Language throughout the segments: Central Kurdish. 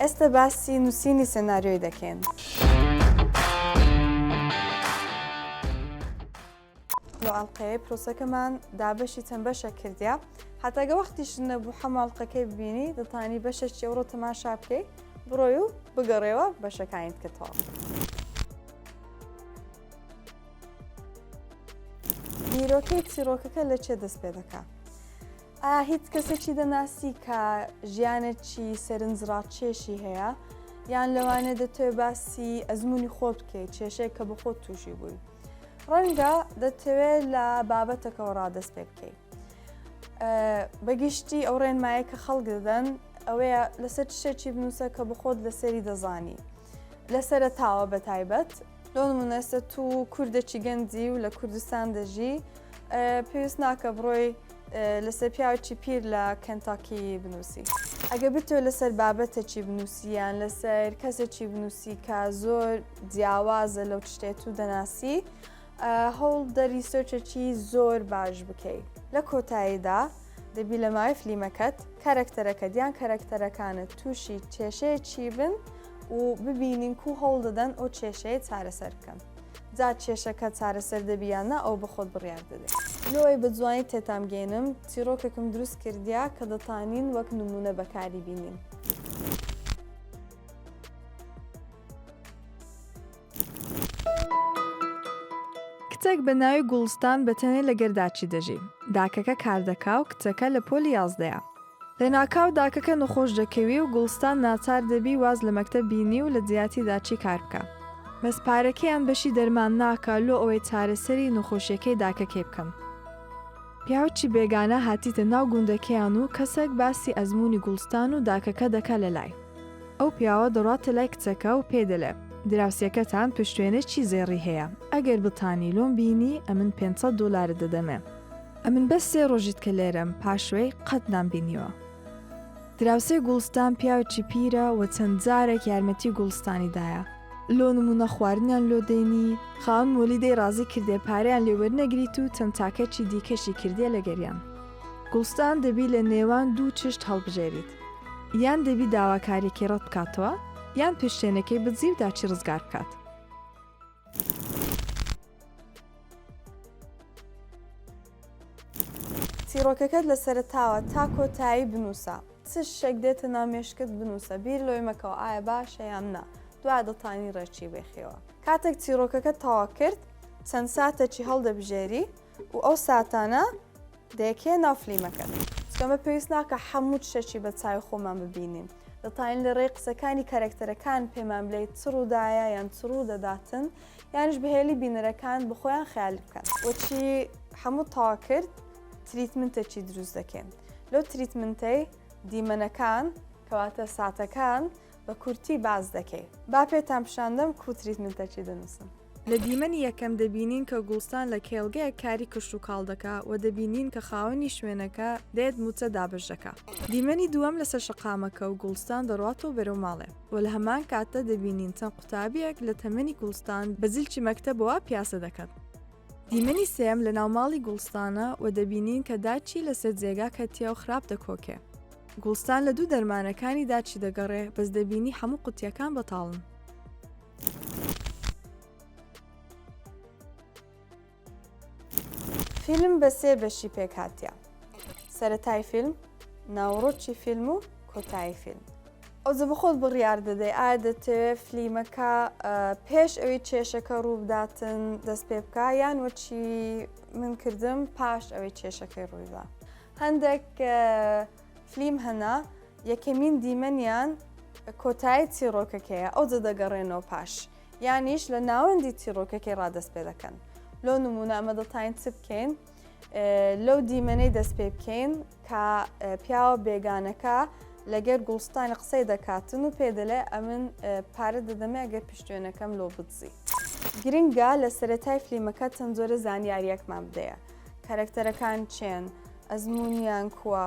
ئێستا باسی نووسینی سێناریۆی دەکەین. لە ئەڵلقەیە پرۆسەکەمان دابەشی چەند بەشە کردیا هەتاگە وەختیش نەبوو هەماڵلقەکەی ببینی دەتانی بەشێکی ئەوڕۆ تەماشا بکەی بڕۆی و بگەڕێەوە بەشەکانیت کردەوە. بیرۆکەی چیرۆکەکە لە چێ دەست پێ دەکات؟ ئایا هیچ کەسێکی دەناسی کە ژیانێکی سەرنجڕاکێشی هەیە یان لەوانێ دەتوێت باسی ئەزمموی خۆت بکەیت کێشەیە کە بە خۆت تووشی بووی. ڕەنگە دەتەوێت لە بابەتەکەەوە ڕادەست پێ بکەیت. بەگشتی ئەو ڕێنمایە کە خەڵک دەدەن ئەوەیە لەسەر شتێکی بنووسە کە بخۆت لەسەری دەزانی. لەسرە تاوە بە تایبەت لۆ نمونەستە تو کوردێکی گەنجی و لە کوردستان دەژی پێویست ناکە بڕۆی لەسەر پیاوێکی پیر لە کەنتاکی بنووسی. ئەگە بتوێت لەسەر بابەتێکی بنووسیان لەسەر کەسێکی بنووسی کە زۆر جیاوازە لەو شتێت و دەناسی هەوڵ دەری سۆرچێکی زۆر باش بکەیت. لە کۆتاییدا دەبی لە ماوەی فلیمەکەت کارکتەرەکە دیان کارکتەرەکانت تووشی کێشەیەکی بن و ببینین کو هەوڵ دەدەن ئەو کێشەیە چارەسەر بکەن. جا کێشەکە چارەسەر دەبیانە ئەو بەخۆت بڕیار دەدەێت. لۆی بە جوانی تێتامگەێنم چیرۆکێکم دروست کردیا کە دەتانین وەک نمونە بەکاری بینین. کچێک بە ناوی گوڵستان بەتەنێ لە گەرداچی دەژی. داکەکە کار دەکا و کچەکە لە پۆلی 11. لە ناکاو داکەکە نەخۆش دەکەوی و گوڵستان ناچار دەبی واز لە مەکتەب بینی و لە جیاتی داچی کار بکە. مەسپارەکەیان بەشی دەرمان ناکا لۆ ئەوەی چارەسەری نەخۆشیەکەی داکەکەی بکەن. پیاوێکی بێگانە هاتیتە ناو گوندەکەیان و کەسێک باسی ئەزمموی گوڵستان و داکەکە دەکا لە لای. ئەو پیاوە دەڕاتە لای کچەکە و پێدەڵێ دراوسەکەتان پشتوێنێکی زێڕی هەیە. ئەگەر بتانی لۆم بینی ئەمن $500 دەدەمێ. ئەمن بەس 3 ڕۆژیت کە لێرەم پاشوەی قەت نامبینیوە. دراوسێ گوڵستان پیاوێکی پیرە و چەند جارێک یارمەتی گوڵستانیدایە. لۆ نمونە خواردنیان لۆ دەینی خاون مۆلیدەی ڕازی کردێ پارەیان لێوەرنەگریت و چەند تاکەکی دیکەشی کردێ لەگەریان. گوڵستان دەبی لە نێوان دوو چشت هەڵبژێریت. یان دەبی داواکارێکی ڕەت بکاتەوە یان پشتێنەکەی بجی و داچی ڕزگار بکات. چیرۆکەکەت لە سەرتاوە تا کۆتایی بنووسە. چ شتێک دێتە نامێشکت بنووسە بیر لۆی مەکەوە ئایا باشە یان نا. دوای دەتانی ڕێکی بێخیەوە. کاتێک چیرۆکەکە تەوا کرد چەند ساتێکی هەڵدەبژێری و ئەو ساتانە دەیەکێ ناو فلیمەکەت. چکەمە پێویست ناکە هەموو شتێکی بە چاوی خۆمان ببینین. دەتانین لە ڕێی قسەکانی کارکتەرەکان پێمان بڵێت چ ڕوودایە یان چ ڕوو دەداتن یانش بەهێلی بینەرەکان بخۆیان خەیال بکەن. وەچی هەموو تەوا کرد تریتمنتێکی دروست دەکەن. لەو تریتمنتەی دیمەنەکان کەواتە ساتەکان بە کورتی باز دەکەی. با پێتان پیشاندەم کو تریتمنتەکی دەنووسن. لە دیمەنی یەکەم دەبینین کە گوڵستان لە کێڵگەیە کاری کشت و کاڵ دەکا و دەبینین کە خاوەنی شوێنەکە دێت موچە دابش دەکا. دیمەنی دووەم لەسەر شەقامەکە و گوڵستان دەڕاتەوە بەرەو ماڵێ و لە هەمان کاتە دەبینین چەند قوتابیەک لە تەمەنی گوڵستان بە زیلکی مەکتەبەوە پیاسە دەکەن. دیمەنی سێم لە ناوماڵی گوڵستانە و دەبینین کە داچی لەسەر جێگا کەتیا و خراپ دەکۆکێ. گوڵستان لە دوو دەرمانەکانی داچی دەگەڕێ بەس دەبینی هەموو قوتیەکان بەتاڵن. فیلم بە 3 بەشی پێکهاتیە. سەرەتای فیلم، ناوڕۆکی فیلم و کۆتایی فیلم. ئەوجە بەخۆت بڕیار دەدەی ئایا دەتەوێت فلیمەکە پێش ئەوەی کێشەکە ڕوو بداتن دەست پێ بکە یان وەچی من کردم پاش ئەوەی کێشەکەی ڕوویدا. هەندێک فلیم هەنا یەکەمین دیمەنیان کۆتایی چیرۆکەکەیە ئەوجە دەگەڕێنەوە پاش یانیش لە ناوەندی چیرۆکەکەی ڕادەست پێ دەکەن. لۆ نمونە ئەمە دەتانین چ بکەین لەو دیمەنەی دەست پێ بکەین کە پیاوە بێگانەکە لەگەر گوڵستانی قسەی دەکاتن و پێدەڵێ ئەمن پارە دەدەمێ ئەگەر پشتوێنەکەم لۆ بجزی. گرنگە لە سەرەتای فلیمەکە چەند جۆرە زانیاریەکمان بدەیە. کارکتەرەکان چێن، ئەزممویان کووە،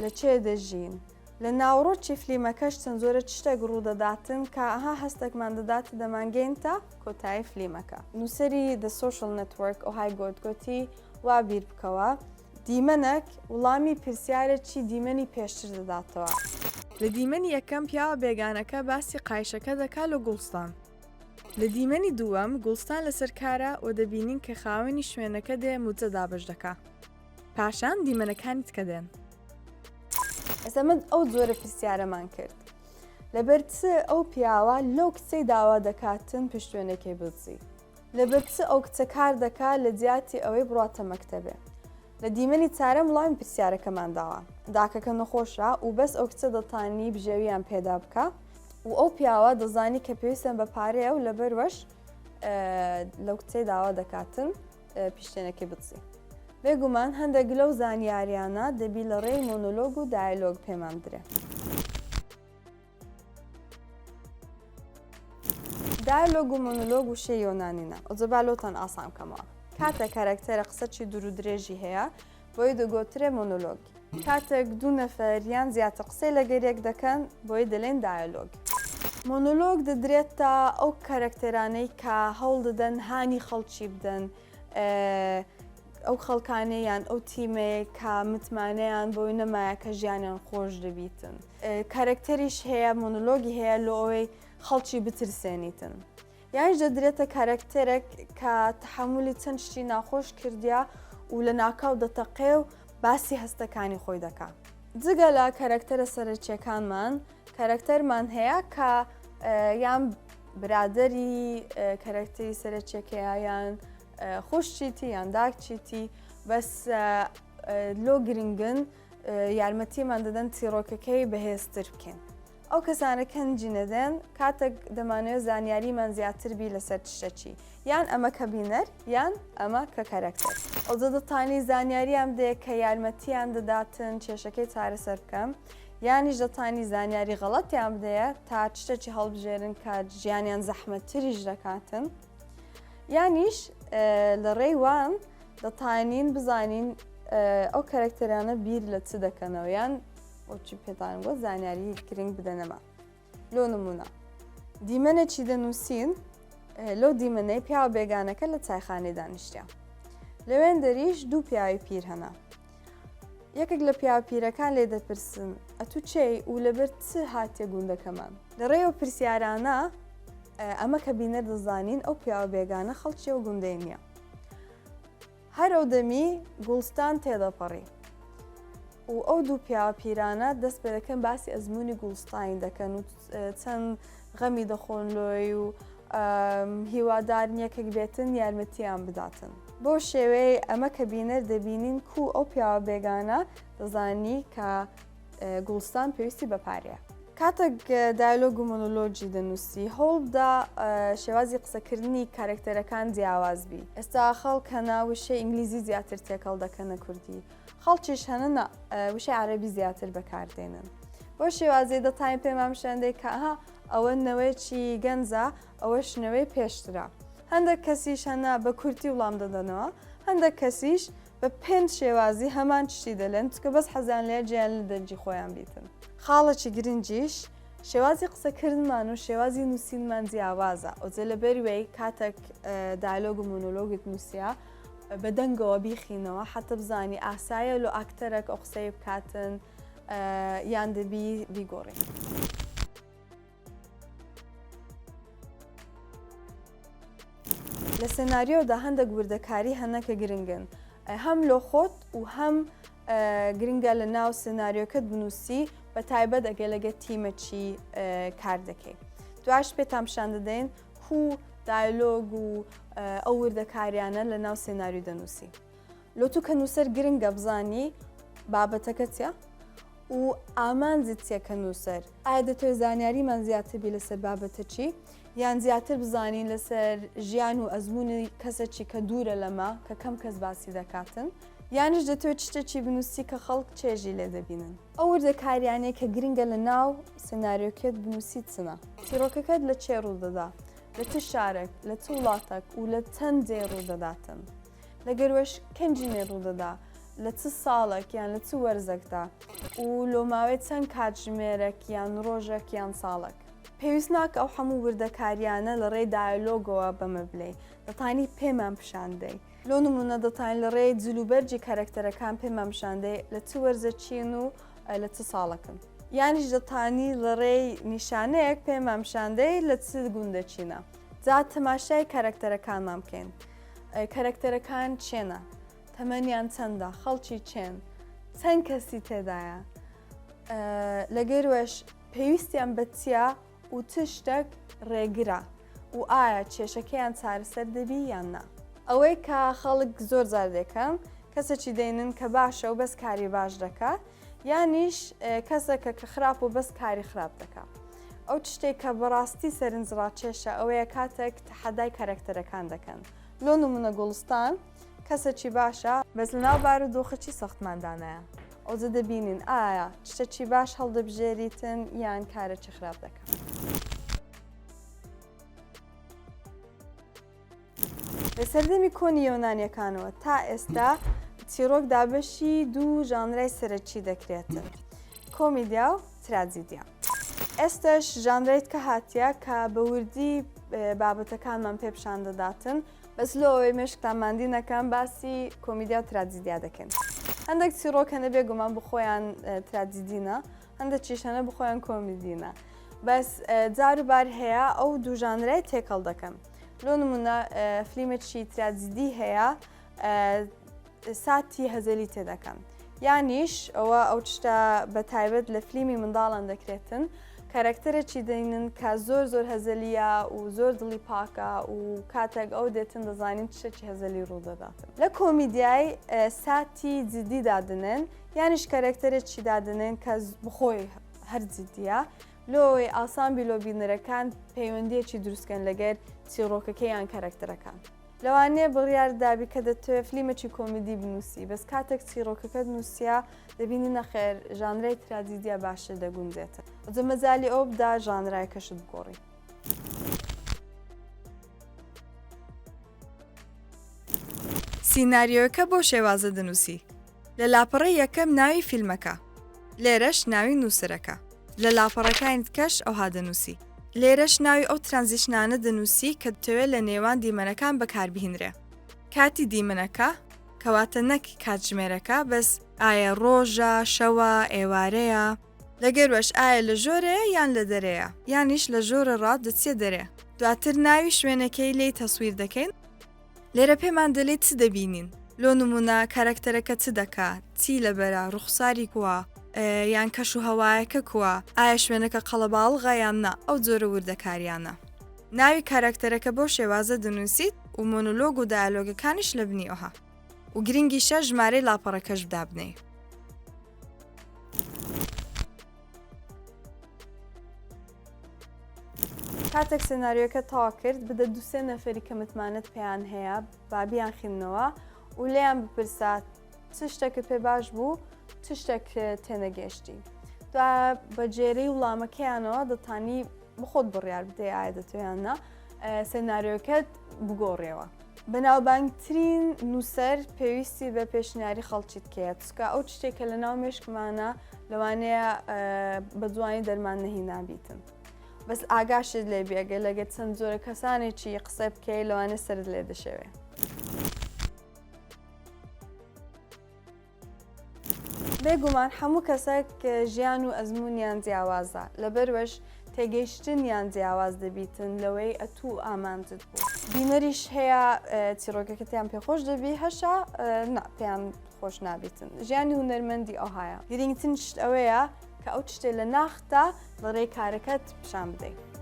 لە چێ دەژین. لە ناوڕۆکی فلیمەکەش چەند جۆرە شتێک ڕوودەداتن کە ئەها هەستێکمان دەدات دەمانگەین تا کۆتایی فلیمەکە. نووسەری The Social Network ئۆهای گۆتگۆتی وا بیر بکەوە دیمەنێک وڵامی پرسیارێکی دیمەنی پێشتر دەداتەوە. لە دیمەنی یەکەم پیاوە بێگانەکە باسی قایشەکە دەکات لە گوڵستان. لە دیمەنی دووەم گوڵستان لەسەر کارە و دەبینین کە خاوەنی شوێنەکە دێ موچە دابش دەکات. پاشان دیمەنەکانی تکە دێن. ئێستا من ئەو جۆرە پرسیارەمان کرد. لەبەر چ ئەو پیاوە لەو کچەی داوا دەکاتن پشتوێنەکەی بچی. لەبەر چ ئەو کچە کار دەکات لە جیاتی ئەوەی بڕاتە مەکتەبێ. لە دیمەنی چارەم وڵامی پرسیارەکەمان داوە. داکەکە نەخۆشە و بەس ئەو کچە دەتانی بژێویان پێدا بکە و ئەو پیاوە دەزانی کە پێویستیان بە پارەیە و لەبەروەش لەو کچەی داوا دەکاتن پیشتێنەکەی بچی. بێگومان هەندێک لەو زانیاریانە دەبی لە ڕێی مۆنۆلۆگ و دایلۆگ پێمان درێ. دایلۆگ و مۆنۆلۆگ و شەی یۆنانینە. ئۆجەبالۆتان ئاسان کەمەوە. کاتێک کارکتەرە قسەی دوور و درێژی هەیە بۆی دەگۆترێ مۆنۆلۆگ. کاتێک دوو نەفەریان زیاتر قسەی لەگەریەک دەکەن بۆی دەڵێن دایلۆگ. مۆنۆلۆگ دەدرێتە ئەو کارکتەرانەی کە هەوڵ دەدەن هانی خەڵکی بدەن ئەو خەڵکانەیان ئەو تیمەیە کە متمانەیان بۆی نەمایە کە ژیانیان خۆش دەبیتن. کارکتەریش هەیە مۆنۆلۆگی هەیە لە ئەوەی خەڵکی بترسێنیتن. یانش دەدرێتە کارکتەرێک کە تەحمولی چەند شتی ناخۆش کردیا و لە ناکاو دەتەقێ و باسی هەستەکانی خۆی دەکات. جگە لە کارکتەرە سەرچیەکانمان کارکتەرمان هەیە کە یان برادەری کارکتەری سەرچیەکەیە یان خۆشچیتی یان داکچیتی بەس لۆ گرنگن یارمەتیمان دەدەن چیرۆکەکەی بەهێزتر بکەین. ئەو کەسانە کەنجی نەدەن کاتێک دەمانوێت زانیاریمان زیاتر بی لەسەر تشتێکی یان ئەمە کە بینەر یان ئەمە کە کارکتەر. ئەوجە دەتانی زانیاریان دەیە کە یارمەتیان دەداتن کێشەکەی چارەسەر بکەم یانیش دەتانی زانیاری غەڵەتیان بدەیە تا تشتێکی هەڵبژێرن کە ژیانیان زەحمەتتریش دەکاتن. یانیش لە ڕێی وان دەتانین بزانین ئەو کارکتەرانە بیر لە چ دەکەنەوە یان ئەوچی پێتان بۆ زانیاری گرنگ بدەنەما. لۆ نمونە دیمەنێکی دەنووسین لەو دیمەنەی پیاوە بێگانەکە لە چایخانەی دانیشتیا. لەوێن دەریش دوو پیاوی پیر هەنا. یەکێک لە پیاوە پیرەکان لێ دەپرسن ئەتو چێی و لەبەر چ هاتیە گوندەکەمان. لە ڕێەوە پرسیارانە ئەمە کە بینە دەزانین ئەو پیاوە بێگانە خەڵکی و گوندەی نییە. هەر ئەو دەمی گوڵستان تێدەپەڕی. و ئەو دوو پیاوە پیرانە دەست پێ دەکەن باسی ئەزمموی گوڵستانی دەکەن و چەند غەمی دەخۆن لۆی و هیوادار یەکێک بێتن یارمەتیان بداتن. بۆ شێوەیە ئەمە کە بینەر دەبینین کو ئەو پیاوە بێگانە دەزانی کە گوڵستان پێویستی بەپارەیە. کاتێک دایلۆگ و مۆنۆلۆجی دەنووسی هەوڵدا شێوازی قسەکردنی کارکتەرەکان جیاواز بی. ئێستا خەڵک هەنا وشەی ئینگلیزی زیاتر تێکەڵ دەکەنە کوردی. خەڵکیش هەنە وشەی عەرەبی زیاتر بەکاردێنن. بۆ شێوازەی دەتانی پێمان شێندەی کە ئەوە نەوەیەکی گەنجە ئەوە شنەوەی پێشترا. هەندێک کەسیش هەنا بە کورتی وڵام دەدەنەوە هەندێک کەسیش بە پێنج شێوازی هەمان شتی دەلێن چکە بەس حەزیان لێ جیان لە دەرجی خۆیان بیتن. خاڵێکی گرنگیش شێوازی قسەکردمان و شێوازی نووسینمان جیاوازە. ئەوجە لەبەر وێی کاتێک دایلۆگ و مۆنۆلۆگت نووسیا بە دەنگەوە بیخینەوە حتە بزانی ئاسایە لۆ ئاکتەرێک ئەو قسەی بکاتن یان دەبی بیگۆڕین. لە سێناریۆدا هەندێک وردەکاری هەنەکە گرنگن. هەم لۆ خۆت و هەم گرنگە لە ناو سێناریۆکەت بنووسی بە تایبەت ئەگە لەگە تیمەچی کار دەکەی. دوایش پێتان پیشان دەدەین هو دایلۆگ و ئەو وردەکاریانە لە ناو سێناریۆ دەنووسی. لۆ تو کە نووسەر گرنگە بزانی بابەتەکە چیە و ئامانجت چیە کە نووسەر. ئایا دەتوێت زانیاریمان زیاتر بی لەسەر بابەتە چی؟ یان زیاتر بزانین لەسەر ژیان و ئەزمموی کەسێکی کە دوورە لەمە کە کەم کەس باسی دەکاتن؟ یانش دەتوێت شتێکی بنووسی کە خەڵک چێژی لێ دەبینن. ئەو وردەکاریانەیە کە گرنگە لە ناو سێناریۆکێت بنووسی چنە. چیرۆکەکەت لە چێ ڕوودەدا؟ لە چ شارێک، لە چ وڵاتێک و لە چەند جێ ڕوودەداتن. لەگەروەش کەنجینێ ڕوودەدا، لە چ ساڵێک یان لە چ وەرزێکدا و لۆ ماوەی چەند کاتژمێرێک یان ڕۆژێک یان ساڵێک. پێویست ناکە ئەو هەموو وردەکاریانە لە ڕێی دایلۆگەوە بەمە بڵێ. دەتانی پێمان پیشاندەی. لۆ نمونە دەتوانین لە ڕێی جلوبەرجی کارکتەرەکان پێمان پیشاندەی لە چ وەرزەچین و لە چ ساڵەکەن. یانیش دەتوانی لە ڕێی نیشانەیەک پێمان پیشاندەی لە چ گوندەچینە. جا تەماشای کارکتەرەکانمان بکەین. کارکتەرەکان چێنە؟ تەمەنیان چەندە؟ خەڵکی چێن؟ چەند کەسی تێدایە؟ لەگەروەش پێویستیان بە چییە و چ شتێک ڕێگرە و ئایا کێشەکەیان چارەسەر دەبی یان نا. ئەوەی کە خەڵک زۆر جار دەکەن کەسێکی دەینن کە باشە و بەس کاری باش دەکات یانیش کەسێکە کە خراپ و بەس کاری خراپ دەکات. ئەو شتێک کە بەڕاستی سەرنجڕاکێشە ئەوەیە کاتێک تەحەدای کارکتەرەکان دەکەن. لۆ نمونە گوڵستان کەسێکی باشە بەس لەناو بارودۆخەکی سەختماندانەیە. ئەوجە دەبینین ئایا شتێکی باش هەڵدەبژێریتن یان کارێکی خراپ دەکەن. لە سەردەمی کۆنی یۆنانیەکانەوە تا ئێستا چیرۆک دابەشی دوو ژانرای سەرەکی دەکرێتن: کۆمیدیا و تراجیدیا. ئێستاش ژانرێت کە هاتیە کە بە وردی بابەتەکانمان پێپشان دەداتن بەس لۆ ئەوەی مێشکتانماندی نەکەن باسی کۆمیدیا و تراجیدیا دەکەن. هەندێک چیرۆکەنە بێگومان بخۆیان تراجیدینە، هەندێک چیشانە بخۆیان کۆمیدینە. بەس جاروبار هەیە ئەو دوو ژانرای تێکەڵ دەکەن. لۆ نمونە فلیمێکی تراجیدی هەیە ساتی هەزەلی تێدەکەن. یانیش ئەوە ئەو شتە بە تایبەت لە فلیمی منداڵان دەکرێتن کارکتەرێکی دەینن کە زۆر زۆر هەزەلیە و زۆر دڵی پاکە و کاتێک ئەو دێتن دەزانین شتێکی هەزەلی ڕوودەداتن. لە کۆمیدیای ساتی جدی دادنێن یانیش کارکتەرێکی دادنێن کە بخۆی هەر جدیە لۆی ئاسان بیلۆبینەرەکان پەیوەندیەکی دروستکەن لەگەر چیرۆکەکە یان کارکتەرەکان. لەوانەیە بڕیار دابی کە دەتوێت فلیمێکی کۆمیدی بنووسی بەس کاتێک چیرۆکەکەت نووسیا دەبینی نەخێر ژانرای تراجیدیا باشتر دەگوندێتە. ئەوجە مەجالی ئەو بدا ژانرایەکەشت بگۆڕی. سیناریۆکە بۆ شێوازە دەنووسی. لە لاپەڕی یەکەم ناوی فیلمەکە، لێرەش ناوی نووسەرەکە. لە لاپەڕەکانی تکەش ئەوها دەنووسی. لێرەش ناوی ئەو ترانزیشنانە دەنووسی کە دەتەوێت لە نێوان دیمەنەکان بەکاربهێنرێ. کاتی دیمەنەکە کەواتە نەک کاتژمێرەکە بەس ئایا ڕۆژە، شەوە، ئێوارەیە، لەگەروەش ئایا لە ژۆرەیە یان لە دەرەیە یانیش لە ژۆرە ڕات دەچێت دەرێ. دواتر ناوی شوێنەکەی لێی تەسویر دەکەین. لێرە پێمان دەڵێت چ دەبینین. لۆ نمونە کارکتەرەکە چ دەکات، چی لەبەرە، ڕوخساری کووە یان کەش و هەوایەکە کووە، ئایا شوێنەکە قەڵەباڵغا یان نا، ئەو جۆرە وردەکاریانە. ناوی کارکتەرەکە بۆ شێوازە دەنووسیت و مۆنۆلۆگ و دایالۆگەکانیش لە بنی ئەوها و گرنگیشە ژمارەی لاپەڕەکەش بدابنێ. کاتێک سناریۆکە تەوا کرد بدە دووسێ نەفەری کە متمانەت پێیان هەیە بابیان خینەوە و لێیان بپرسا چ شتێکت پێ باش بوو، چ شتێک تێنەگەشتی. دوا بە جێرەی وڵامەکەیانەوە دەتانی بخۆت بڕیار بدەی ئایا دەتوێیانە سناریۆکەت بگۆڕێەوە. بەناوبانگترین نووسەر پێویستی بە پێشنیاری خەڵکیت کێت چکە ئەو شتێکە لە ناو مێشکمانە لەوانەیە بە جوانی دەرمان نەهی نابیتن. بەس ئاگاشت لێ بێگە لەگەر چەند جۆرە کەسانێکی قسە بکەی لەوانێ سرت لێ دەشەوێ. بێگومان هەموو کەسێک ژیان و ئەزممویان جیاوازە لەبەروەش تێگەیشتن یان جیاواز دەبیتن لەوەی ئەتوو ئامانجت بوو. بینەریش هەیە چیرۆکەکەتیان پێخۆش دەبی هەشە پێیان خۆش نابیتن. ژیانی هونەرمەندی ئەوهایە. گرنگترین شت ئەوەیە کە ئەو شتێ لە ناختە بەڕێی کارەکەت پیشان بدەیت.